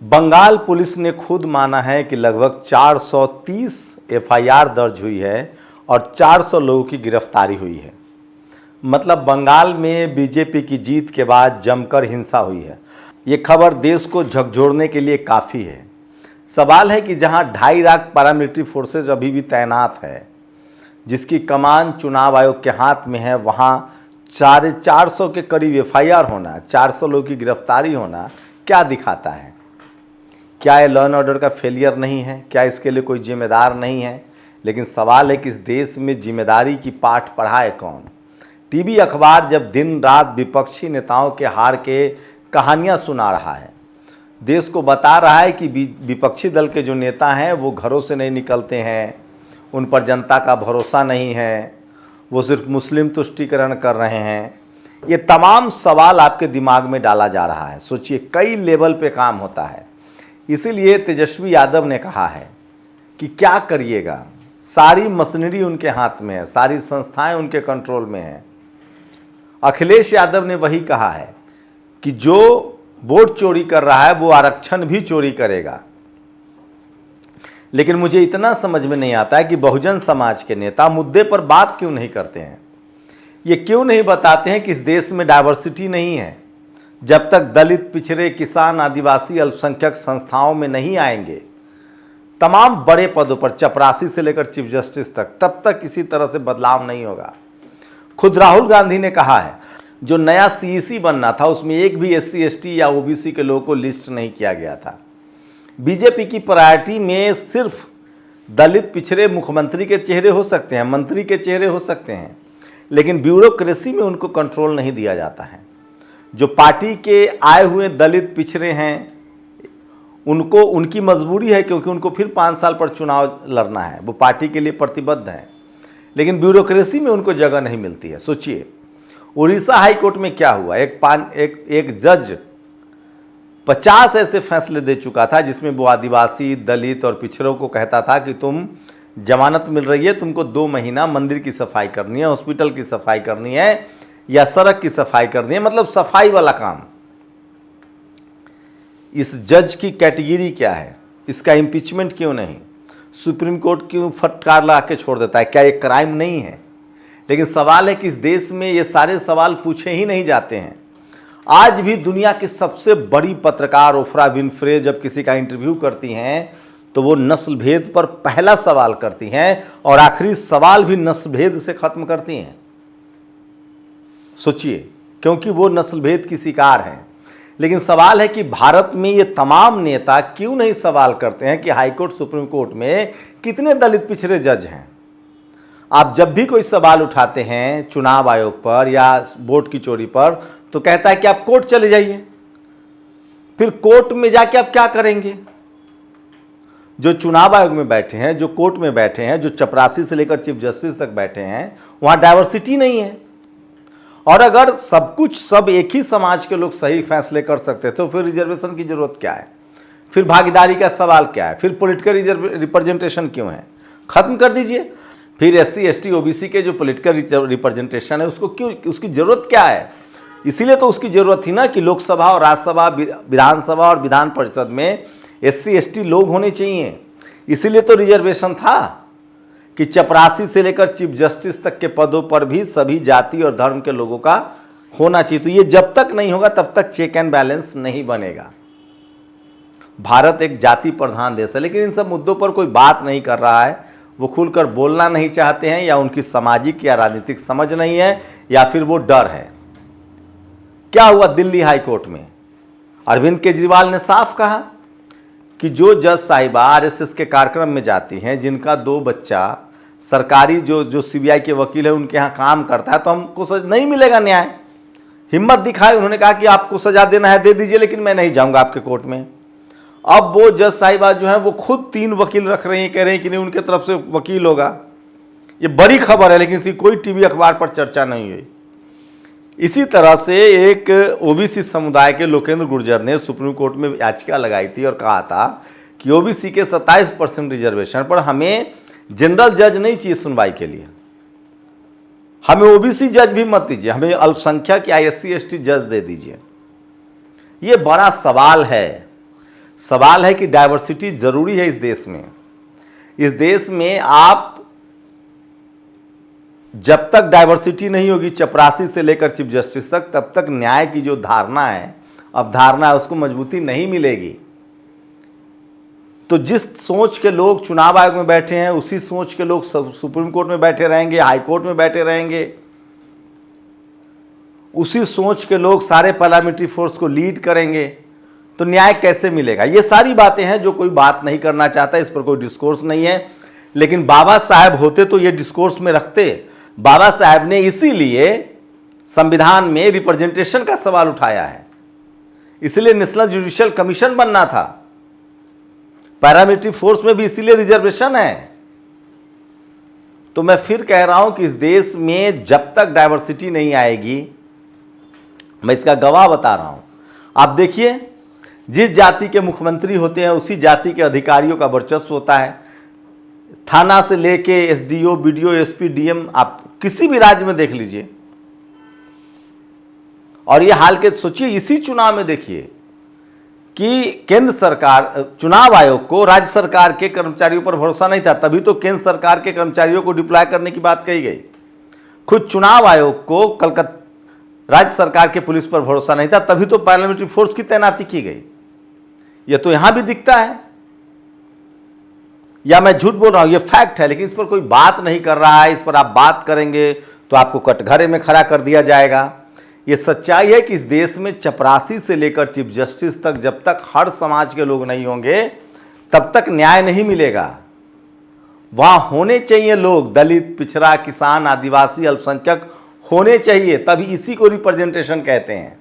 Bengal police ने खुद माना है कि लगभग 430 एफआईआर दर्ज हुई है और 400 लोगों की गिरफ्तारी हुई है। मतलब बंगाल में बीजेपी की जीत के बाद जमकर हिंसा हुई है। ये खबर देश को झकझोरने के लिए काफ़ी है। सवाल है कि जहां 2.5 लाख पैरामिलिट्री फोर्सेज अभी भी तैनात है, जिसकी कमान चुनाव आयोग के हाथ में है, वहां 450 के करीब एफआईआर होना, 400 लोगों की गिरफ्तारी होना क्या दिखाता है? क्या ये लॉ एंड ऑर्डर का फेलियर नहीं है? क्या इसके लिए कोई जिम्मेदार नहीं है? लेकिन सवाल है कि इस देश में जिम्मेदारी की पाठ पढ़ाए कौन? टीवी अखबार जब दिन रात विपक्षी नेताओं के हार के कहानियां सुना रहा है, देश को बता रहा है कि विपक्षी दल के जो नेता हैं वो घरों से नहीं निकलते हैं, उन पर जनता का भरोसा नहीं है, वो सिर्फ मुस्लिम तुष्टीकरण कर रहे हैं, ये तमाम सवाल आपके दिमाग में डाला जा रहा है। सोचिए, कई लेवल पे काम होता है। इसीलिए तेजस्वी यादव ने कहा है कि क्या करिएगा, सारी मशीनरी उनके हाथ में है, सारी संस्थाएं उनके कंट्रोल में हैं। अखिलेश यादव ने वही कहा है कि जो वोट चोरी कर रहा है वो आरक्षण भी चोरी करेगा। लेकिन मुझे इतना समझ में नहीं आता है कि बहुजन समाज के नेता मुद्दे पर बात क्यों नहीं करते हैं। ये क्यों नहीं बताते हैं कि इस देश में डाइवर्सिटी नहीं है। जब तक दलित, पिछड़े, किसान, आदिवासी, अल्पसंख्यक संस्थाओं में नहीं आएंगे तमाम बड़े पदों पर, चपरासी से लेकर चीफ जस्टिस तक, तब तक किसी तरह से बदलाव नहीं होगा। खुद राहुल गांधी ने कहा है जो नया सीईसी बनना था उसमें एक भी एससी, एसटी या ओबीसी के लोगों को लिस्ट नहीं किया गया था। बीजेपी की प्रायोरिटी में सिर्फ दलित, पिछड़े मुख्यमंत्री के चेहरे हो सकते हैं, मंत्री के चेहरे हो सकते हैं, लेकिन ब्यूरोक्रेसी में उनको कंट्रोल नहीं दिया जाता है। जो पार्टी के आए हुए दलित, पिछड़े हैं, उनको उनकी मजबूरी है क्योंकि उनको फिर 5 साल पर चुनाव लड़ना है, वो पार्टी के लिए प्रतिबद्ध हैं, लेकिन ब्यूरोक्रेसी में उनको जगह नहीं मिलती है। सोचिए, उड़ीसा हाई कोर्ट में क्या हुआ। एक जज 50 ऐसे फैसले दे चुका था जिसमें वो आदिवासी, दलित और पिछड़ों को कहता था कि तुम जमानत मिल रही है, तुमको 2 महीना मंदिर की सफाई करनी है, हॉस्पिटल की सफाई करनी है या सड़क की सफाई करनी है, मतलब सफाई वाला काम। इस जज की कैटेगरी क्या है? इसका इम्पीचमेंट क्यों नहीं? सुप्रीम कोर्ट क्यों फटकार ला के छोड़ देता है? क्या ये क्राइम नहीं है? लेकिन सवाल है कि इस देश में ये सारे सवाल पूछे ही नहीं जाते हैं। आज भी दुनिया की सबसे बड़ी पत्रकार ओफ्रा विनफ्रे जब किसी का इंटरव्यू करती हैं तो वो नस्ल भेद पर पहला सवाल करती हैं और आखिरी सवाल भी नस्ल भेद से खत्म करती हैं। सोचिए, क्योंकि वो नस्ल भेद की शिकार हैं। लेकिन सवाल है कि भारत में ये तमाम नेता क्यों नहीं सवाल करते हैं कि हाईकोर्ट, सुप्रीम कोर्ट में कितने दलित, पिछड़े जज हैं। आप जब भी कोई सवाल उठाते हैं चुनाव आयोग पर या वोट की चोरी पर तो कहता है कि आप कोर्ट चले जाइए। फिर कोर्ट में जाके आप क्या करेंगे? जो चुनाव आयोग में बैठे हैं, जो कोर्ट में बैठे हैं, जो चपरासी से लेकर चीफ जस्टिस तक बैठे हैं, वहां डाइवर्सिटी नहीं है। और अगर सब एक ही समाज के लोग सही फैसले कर सकते तो फिर रिजर्वेशन की जरूरत क्या है? फिर भागीदारी का सवाल क्या है? फिर पॉलिटिकल रिप्रेजेंटेशन क्यों है? खत्म कर दीजिए। फिर एससी, एसटी, ओबीसी के जो पॉलिटिकल रिप्रेजेंटेशन है उसको क्यों, उसकी जरूरत क्या है? इसीलिए तो उसकी जरूरत थी ना कि लोकसभा और राज्यसभा, विधानसभा और विधान परिषद में एससी, एसटी लोग होने चाहिए। इसीलिए तो रिजर्वेशन था कि चपरासी से लेकर चीफ जस्टिस तक के पदों पर भी सभी जाति और धर्म के लोगों का होना चाहिए। तो ये जब तक नहीं होगा तब तक चेक एंड बैलेंस नहीं बनेगा। भारत एक जाति प्रधान देश है, लेकिन इन सब मुद्दों पर कोई बात नहीं कर रहा है। वो खुलकर बोलना नहीं चाहते हैं, या उनकी सामाजिक या राजनीतिक समझ नहीं है, या फिर वो डर है। क्या हुआ दिल्ली हाई कोर्ट में? अरविंद केजरीवाल ने साफ कहा कि जो जज साहिबा आरएसएस के कार्यक्रम में जाती हैं, जिनका 2 बच्चा सरकारी जो सीबीआई के वकील है उनके यहाँ काम करता है, तो हमको नहीं मिलेगा न्याय। हिम्मत दिखाई, उन्होंने कहा कि आपको सजा देना है दे दीजिए, लेकिन मैं नहीं जाऊंगा आपके कोर्ट में। अब वो जज साहिबा जो है वो खुद 3 वकील रख रही हैं, कह रहे हैं कि नहीं उनके तरफ से वकील होगा। ये बड़ी खबर है, लेकिन इसकी कोई टीवी अखबार पर चर्चा नहीं हुई। इसी तरह से एक ओबीसी समुदाय के लोकेंद्र गुर्जर ने सुप्रीम कोर्ट में याचिका लगाई थी और कहा था कि ओबीसी के 27% रिजर्वेशन पर हमें जनरल जज नहीं चाहिए सुनवाई के लिए, हमें ओबीसी जज भी मत दीजिए, हमें अल्पसंख्यक या एससी, एसटी जज दे दीजिए। ये बड़ा सवाल है। सवाल है कि डाइवर्सिटी जरूरी है इस देश में। इस देश में आप जब तक डाइवर्सिटी नहीं होगी, चपरासी से लेकर चीफ जस्टिस तक, तब तक न्याय की जो धारणा है, अवधारणा है, उसको मजबूती नहीं मिलेगी। तो जिस सोच के लोग चुनाव आयोग में बैठे हैं, उसी सोच के लोग सुप्रीम कोर्ट में बैठे रहेंगे, हाई कोर्ट में बैठे रहेंगे, उसी सोच के लोग सारे पार्लियामेंट्री फोर्स को लीड करेंगे, तो न्याय कैसे मिलेगा? ये सारी बातें हैं जो कोई बात नहीं करना चाहता, इस पर कोई डिस्कोर्स नहीं है। लेकिन बाबा साहब होते तो ये डिस्कोर्स में रखते। बाबा साहब ने इसीलिए संविधान में रिप्रेजेंटेशन का सवाल उठाया है, इसलिए नेशनल जुडिशियल कमीशन बनना था। पैरामिलिट्री फोर्स में भी इसीलिए रिजर्वेशन है। तो मैं फिर कह रहा हूं कि इस देश में जब तक डाइवर्सिटी नहीं आएगी, मैं इसका गवाह बता रहा हूं। आप देखिए, जिस जाति के मुख्यमंत्री होते हैं उसी जाति के अधिकारियों का वर्चस्व होता है। थाना से लेके एसडीओ, बीडीओ, एसपी, डीएम, आप किसी भी राज्य में देख लीजिए। और ये हाल के सोचिए, इसी चुनाव में देखिए कि केंद्र सरकार, चुनाव आयोग को राज्य सरकार के कर्मचारियों पर भरोसा नहीं था, तभी तो केंद्र सरकार के कर्मचारियों को डिप्लॉय करने की बात कही गई। खुद चुनाव आयोग को कलकत्ता राज्य सरकार के पुलिस पर भरोसा नहीं था, तभी तो पार्लियामेंट्री फोर्स की तैनाती की गई। यह तो यहां भी दिखता है, या मैं झूठ बोल रहा हूं? यह फैक्ट है। लेकिन इस पर कोई बात नहीं कर रहा है। इस पर आप बात करेंगे तो आपको कटघरे में खड़ा कर दिया जाएगा। यह सच्चाई है कि इस देश में चपरासी से लेकर चीफ जस्टिस तक जब तक हर समाज के लोग नहीं होंगे, तब तक न्याय नहीं मिलेगा। वहां होने चाहिए लोग, दलित, पिछड़ा, किसान, आदिवासी, अल्पसंख्यक होने चाहिए, तभी इसी को रिप्रेजेंटेशन कहते हैं।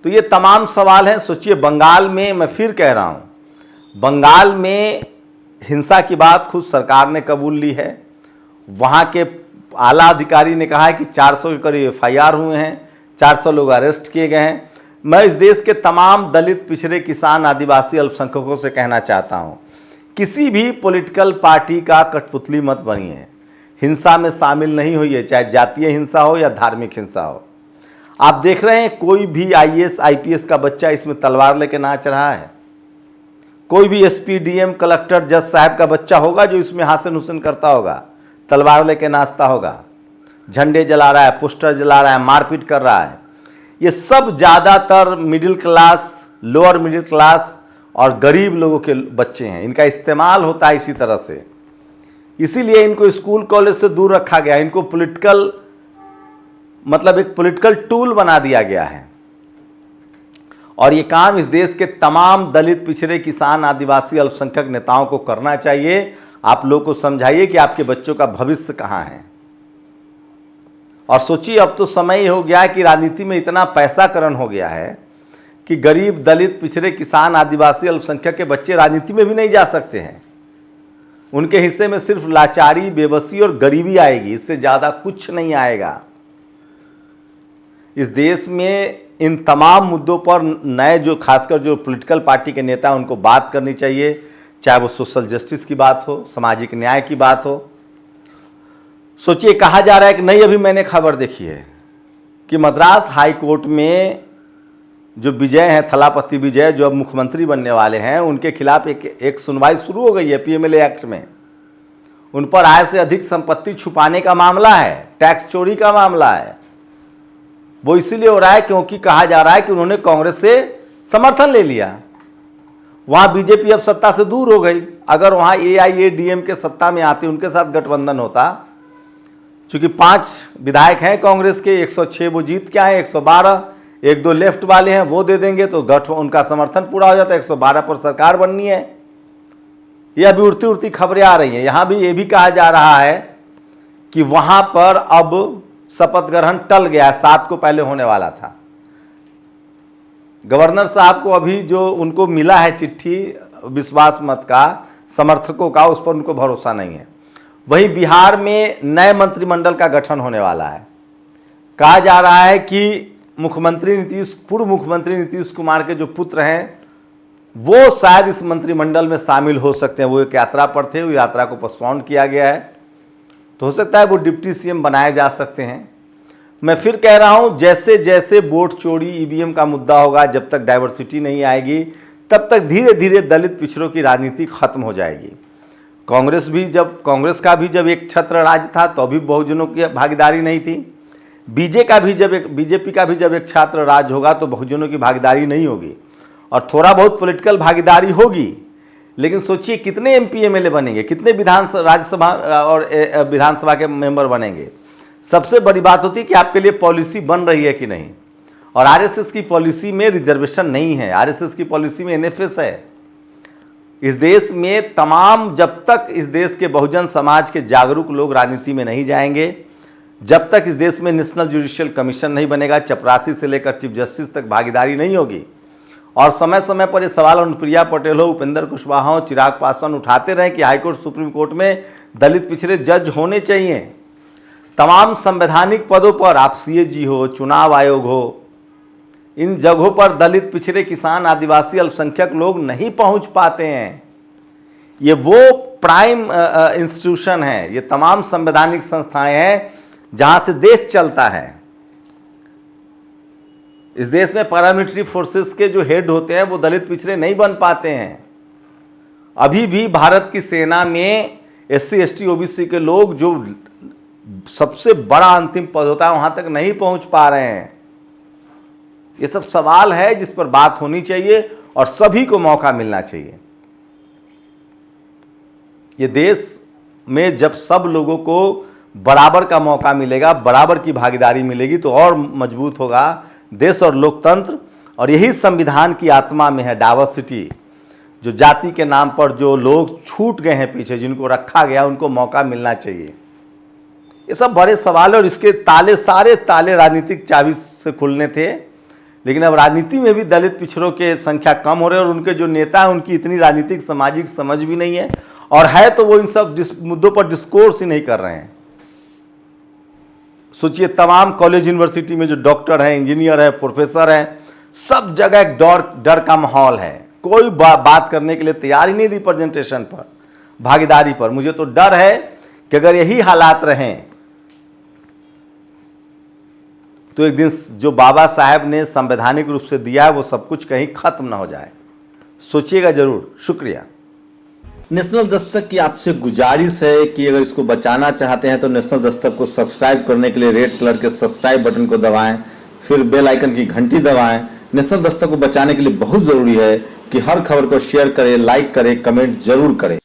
तो ये तमाम सवाल हैं। सोचिए, बंगाल में, मैं फिर कह रहा हूं, बंगाल में हिंसा की बात खुद सरकार ने कबूल ली है। वहां के आला अधिकारी ने कहा है कि 400 के करीब एफआईआर हुए हैं, 400 लोग अरेस्ट किए गए हैं। मैं इस देश के तमाम दलित, पिछड़े, किसान, आदिवासी, अल्पसंख्यकों से कहना चाहता हूं, किसी भी पॉलिटिकल पार्टी का कठपुतली मत बनिए, हिंसा में शामिल नहीं होइए, चाहे जातीय हिंसा हो या धार्मिक हिंसा हो। आप देख रहे हैं, कोई भी आईएएस, आईपीएस का बच्चा इसमें तलवार लेके नाच रहा है। कोई भी एसपी, डीएम, कलेक्टर, जज साहब का बच्चा होगा जो इसमें हासन हुसन करता होगा, तलवार लेके नाचता होगा, झंडे जला रहा है, पोस्टर जला रहा है, मारपीट कर रहा है। ये सब ज़्यादातर middle class, lower middle class और गरीब लोगों के बच्चे हैं। इनका इस्तेमाल होता है इसी तरह से, इसीलिए इनको स्कूल कॉलेज से दूर रखा गया। इनको पॉलिटिकल, मतलब एक पॉलिटिकल टूल बना दिया गया है। और ये काम इस देश के तमाम दलित, पिछड़े, किसान, आदिवासी, अल्पसंख्यक नेताओं को करना चाहिए। आप लोग को समझाइए कि आपके बच्चों का भविष्य कहाँ है। और सोचिए, अब तो समय ही हो गया है कि राजनीति में इतना पैसाकरण हो गया है कि गरीब, दलित, पिछड़े, किसान, आदिवासी, अल्पसंख्यक के बच्चे राजनीति में भी नहीं जा सकते हैं। उनके हिस्से में सिर्फ लाचारी, बेबसी और गरीबी आएगी, इससे ज़्यादा कुछ नहीं आएगा। इस देश में इन तमाम मुद्दों पर नए, जो खासकर जो पॉलिटिकल पार्टी के नेता हैं, उनको बात करनी चाहिए, चाहे वो सोशल जस्टिस की बात हो, सामाजिक न्याय की बात हो। सोचिए, कहा जा रहा है कि नहीं, अभी मैंने खबर देखी है कि मद्रास हाई कोर्ट में जो विजय हैं, थलापति विजय, जो अब मुख्यमंत्री बनने वाले हैं, उनके खिलाफ एक सुनवाई शुरू हो गई है पीएमएलए एक्ट में। उन पर आय से अधिक संपत्ति छुपाने का मामला है, टैक्स चोरी का मामला है। वो इसीलिए हो रहा है क्योंकि कहा जा रहा है कि उन्होंने कांग्रेस से समर्थन ले लिया। वहां बीजेपी अब सत्ता से दूर हो गई। अगर वहां एआईएडीएमके सत्ता में आती, उनके साथ गठबंधन होता, चूंकि 5 विधायक हैं कांग्रेस के, 106 वो जीत के आए, 112 एक दो लेफ्ट वाले हैं, वो दे देंगे तो उनका समर्थन पूरा हो जाता है, 112 पर सरकार बननी है। ये अभी उड़ती उड़ती खबरें आ रही हैं। यहां भी ये भी कहा जा रहा है कि वहां पर अब शपथ ग्रहण टल गया है, 7 को पहले होने वाला था। गवर्नर साहब को अभी जो उनको मिला है चिट्ठी विश्वास मत का, समर्थकों का, उस पर उनको भरोसा नहीं है। वहीं बिहार में नए मंत्रिमंडल का गठन होने वाला है। कहा जा रहा है कि पूर्व मुख्यमंत्री नीतीश कुमार के जो पुत्र हैं वो शायद इस मंत्रिमंडल में शामिल हो सकते हैं। वो एक यात्रा पर थे, वो यात्रा को पोस्टपोन किया गया है, तो हो सकता है वो डिप्टी सीएम बनाए जा सकते हैं। मैं फिर कह रहा हूं, जैसे जैसे वोट चोरी ईवीएम का मुद्दा होगा, जब तक डाइवर्सिटी नहीं आएगी तब तक धीरे धीरे दलित पिछड़ों की राजनीति खत्म हो जाएगी। कांग्रेस का भी जब एक छत्र राज था तो अभी बहुजनों की भागीदारी नहीं थी। बीजेपी का भी जब एक छात्र राज होगा तो बहुजनों की भागीदारी नहीं होगी, और थोड़ा बहुत पॉलिटिकल भागीदारी होगी, लेकिन सोचिए कितने एमपी एमएलए बनेंगे, कितने राज्यसभा और विधानसभा के मेंबर बनेंगे। सबसे बड़ी बात होती है कि आपके लिए पॉलिसी बन रही है कि नहीं। और आरएसएस की पॉलिसी में रिजर्वेशन नहीं है, आरएसएस की पॉलिसी में एनएफएस है। इस देश में जब तक इस देश के बहुजन समाज के जागरूक लोग राजनीति में नहीं जाएंगे, जब तक इस देश में नेशनल जुडिशियल कमीशन नहीं बनेगा, चपरासी से लेकर चीफ जस्टिस तक भागीदारी नहीं होगी। और समय समय पर ये सवाल अनुप्रिया पटेल हो, उपेंद्र कुशवाहा हो, चिराग पासवान उठाते रहे कि हाईकोर्ट सुप्रीम कोर्ट में दलित पिछड़े जज होने चाहिए। तमाम संवैधानिक पदों पर, आप सीएजी हो, चुनाव आयोग हो, इन जगहों पर दलित पिछड़े किसान आदिवासी अल्पसंख्यक लोग नहीं पहुंच पाते हैं। ये वो प्राइम इंस्टीट्यूशन है, ये तमाम संवैधानिक संस्थाएं हैं जहां से देश चलता है। इस देश में पैरामिलिट्री फोर्सेस के जो हेड होते हैं वो दलित पिछड़े नहीं बन पाते हैं। अभी भी भारत की सेना में एससी एसटी ओबीसी के लोग, जो सबसे बड़ा अंतिम पद होता है, वहां तक नहीं पहुंच पा रहे हैं। ये सब सवाल है जिस पर बात होनी चाहिए और सभी को मौका मिलना चाहिए। ये देश में जब सब लोगों को बराबर का मौका मिलेगा, बराबर की भागीदारी मिलेगी, तो और मजबूत होगा देश और लोकतंत्र। और यही संविधान की आत्मा में है, डाइवर्सिटी। जो जाति के नाम पर जो लोग छूट गए हैं पीछे, जिनको रखा गया, उनको मौका मिलना चाहिए। ये सब बड़े सवाल है और इसके सारे ताले राजनीतिक चाबी से खुलने थे। लेकिन अब राजनीति में भी दलित पिछड़ों के संख्या कम हो रहे हैं और उनके जो नेता हैं उनकी इतनी राजनीतिक सामाजिक समझ भी नहीं है, और है तो वो इन सब मुद्दों पर डिस्कोर्स ही नहीं कर रहे हैं। सोचिए, तमाम कॉलेज यूनिवर्सिटी में जो डॉक्टर हैं, इंजीनियर हैं, प्रोफेसर हैं, सब जगह एक डर का माहौल है। कोई बात करने के लिए तैयार ही नहीं रिप्रेजेंटेशन पर, भागीदारी पर। मुझे तो डर है कि अगर यही हालात रहें तो एक दिन जो बाबा साहब ने संवैधानिक रूप से दिया है वो सब कुछ कहीं खत्म ना हो जाए। सोचिएगा जरूर। शुक्रिया। नेशनल दस्तक की आपसे गुजारिश है कि अगर इसको बचाना चाहते हैं तो नेशनल दस्तक को सब्सक्राइब करने के लिए रेड कलर के सब्सक्राइब बटन को दबाएं, फिर बेल आइकन की घंटी दबाएं। नेशनल दस्तक को बचाने के लिए बहुत जरूरी है कि हर खबर को शेयर करें, लाइक करें, कमेंट जरूर करें।